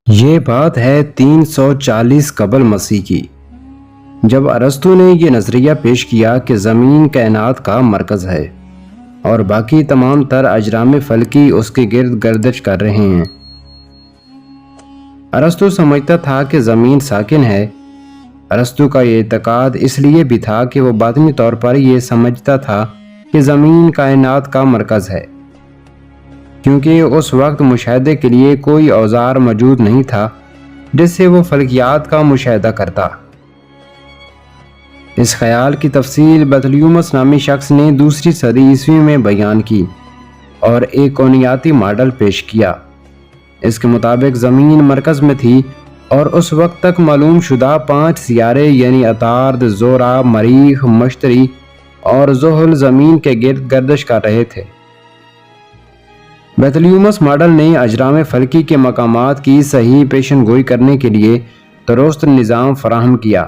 یہ بات ہے 340 قبل مسیح کی، جب ارسطو نے یہ نظریہ پیش کیا کہ زمین کائنات کا مرکز ہے اور باقی تمام تر اجرام فلکی اس کے گرد گردش کر رہے ہیں۔ ارسطو سمجھتا تھا کہ زمین ساکن ہے۔ ارسطو کا یہ اعتقاد اس لیے بھی تھا کہ وہ باطنی طور پر یہ سمجھتا تھا کہ زمین کائنات کا مرکز ہے، کیونکہ اس وقت مشاہدے کے لیے کوئی اوزار موجود نہیں تھا جس سے وہ فلکیات کا مشاہدہ کرتا۔ اس خیال کی تفصیل بطلیموس نامی شخص نے دوسری صدی عیسوی میں بیان کی اور ایک کونیاتی ماڈل پیش کیا۔ اس کے مطابق زمین مرکز میں تھی اور اس وقت تک معلوم شدہ 5 سیارے یعنی عطارد، زہرہ، مریخ، مشتری اور زحل زمین کے گرد گردش کر رہے تھے۔ بطلیموس ماڈل نے اجرام فلکی کے مقامات کی صحیح پیشن گوئی کرنے کے لیے درست نظام فراہم کیا،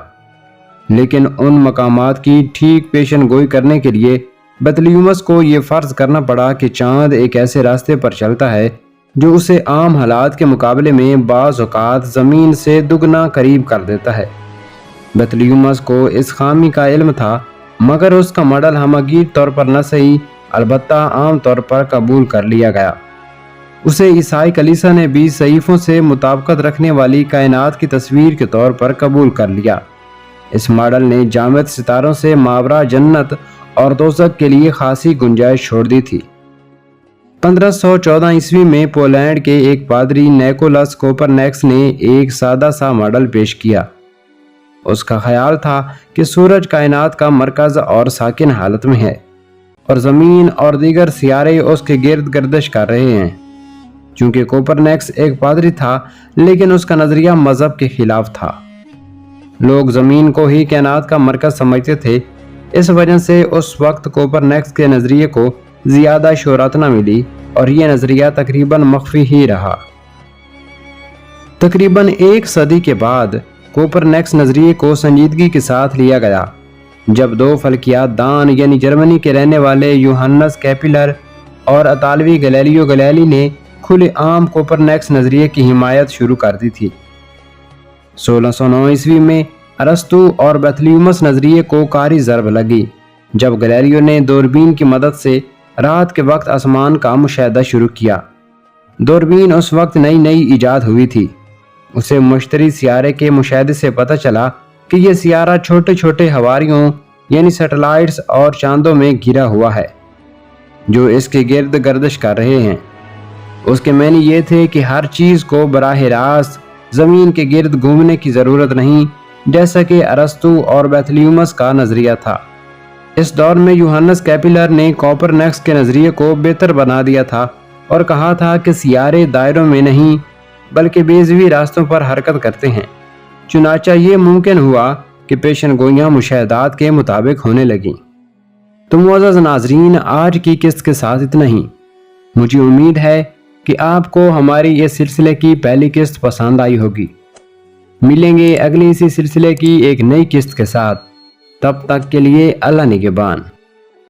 لیکن ان مقامات کی ٹھیک پیشن گوئی کرنے کے لیے بطلیموس کو یہ فرض کرنا پڑا کہ چاند ایک ایسے راستے پر چلتا ہے جو اسے عام حالات کے مقابلے میں بعض اوقات زمین سے دگنا قریب کر دیتا ہے۔ بطلیموس کو اس خامی کا علم تھا، مگر اس کا ماڈل ہمگیر طور پر نہ صحیح البتہ عام طور پر قبول کر لیا گیا۔ اسے عیسائی کلیسا نے بھی صحیفوں سے مطابقت رکھنے والی کائنات کی تصویر کے طور پر قبول کر لیا۔ اس ماڈل نے جامد ستاروں سے ماورا جنت اور دوزخ کے لیے خاصی گنجائش چھوڑ دی تھی۔ 1514 عیسوی میں پولینڈ کے ایک پادری نیکولاس کوپرنیکس نے ایک سادہ سا ماڈل پیش کیا۔ اس کا خیال تھا کہ سورج کائنات کا مرکز اور ساکن حالت میں ہے اور زمین اور دیگر سیارے اس کے گرد گردش کر رہے ہیں۔ چونکہ کوپرنیکس ایک پادری تھا، لیکن اس کا نظریہ مذہب کے خلاف تھا۔ لوگ زمین کو ہی کائنات کا مرکز سمجھتے تھے، اس وجہ سے اس وقت کوپرنیکس کے نظریے کو زیادہ شہرت نہ ملی اور یہ نظریہ تقریباً مخفی ہی رہا۔ تقریباً 1 صدی کے بعد کوپرنیکس نظریے کو سنجیدگی کے ساتھ لیا گیا، جب 2 فلکیات دان یعنی جرمنی کے رہنے والے یوحنس کیپلر اور اطالوی گلیلیو گلیلی نے کھلے عام کوپرنیکس نظریے کی حمایت شروع کر دی تھی۔ 1609 عیسوی میں ارسطو اور بطلیموس نظریے کو کاری ضرب لگی جب گلیلیو نے دوربین کی مدد سے رات کے وقت آسمان کا مشاہدہ شروع کیا۔ دوربین اس وقت نئی ایجاد ہوئی تھی۔ اسے مشتری سیارے کے مشاہدے سے پتہ چلا کہ یہ سیارہ چھوٹے چھوٹے ہواریوں یعنی سیٹلائٹس اور چاندوں میں گھرا ہوا ہے جو اس کے گرد گردش کر رہے ہیں۔ اس کے معنی یہ تھے کہ ہر چیز کو براہ راست زمین کے گرد گھومنے کی ضرورت نہیں، جیسا کہ ارسطو اور بطلیموس کا نظریہ تھا۔ اس دور میں یوحنس کیپلر نے کوپرنیکس کے نظریے کو بہتر بنا دیا تھا اور کہا تھا کہ سیارے دائروں میں نہیں بلکہ بیضوی راستوں پر حرکت کرتے ہیں۔ چنانچہ یہ ممکن ہوا کہ پیشن گوئیاں مشاہدات کے مطابق ہونے لگیں۔ تو معزز ناظرین، آج کی قسط کے ساتھ اتنا ہی۔ مجھے امید ہے کہ آپ کو ہماری اس سلسلے کی پہلی قسط پسند آئی ہوگی۔ ملیں گے اگلی اسی سلسلے کی ایک نئی قسط کے ساتھ، تب تک کے لیے اللہ نگہبان۔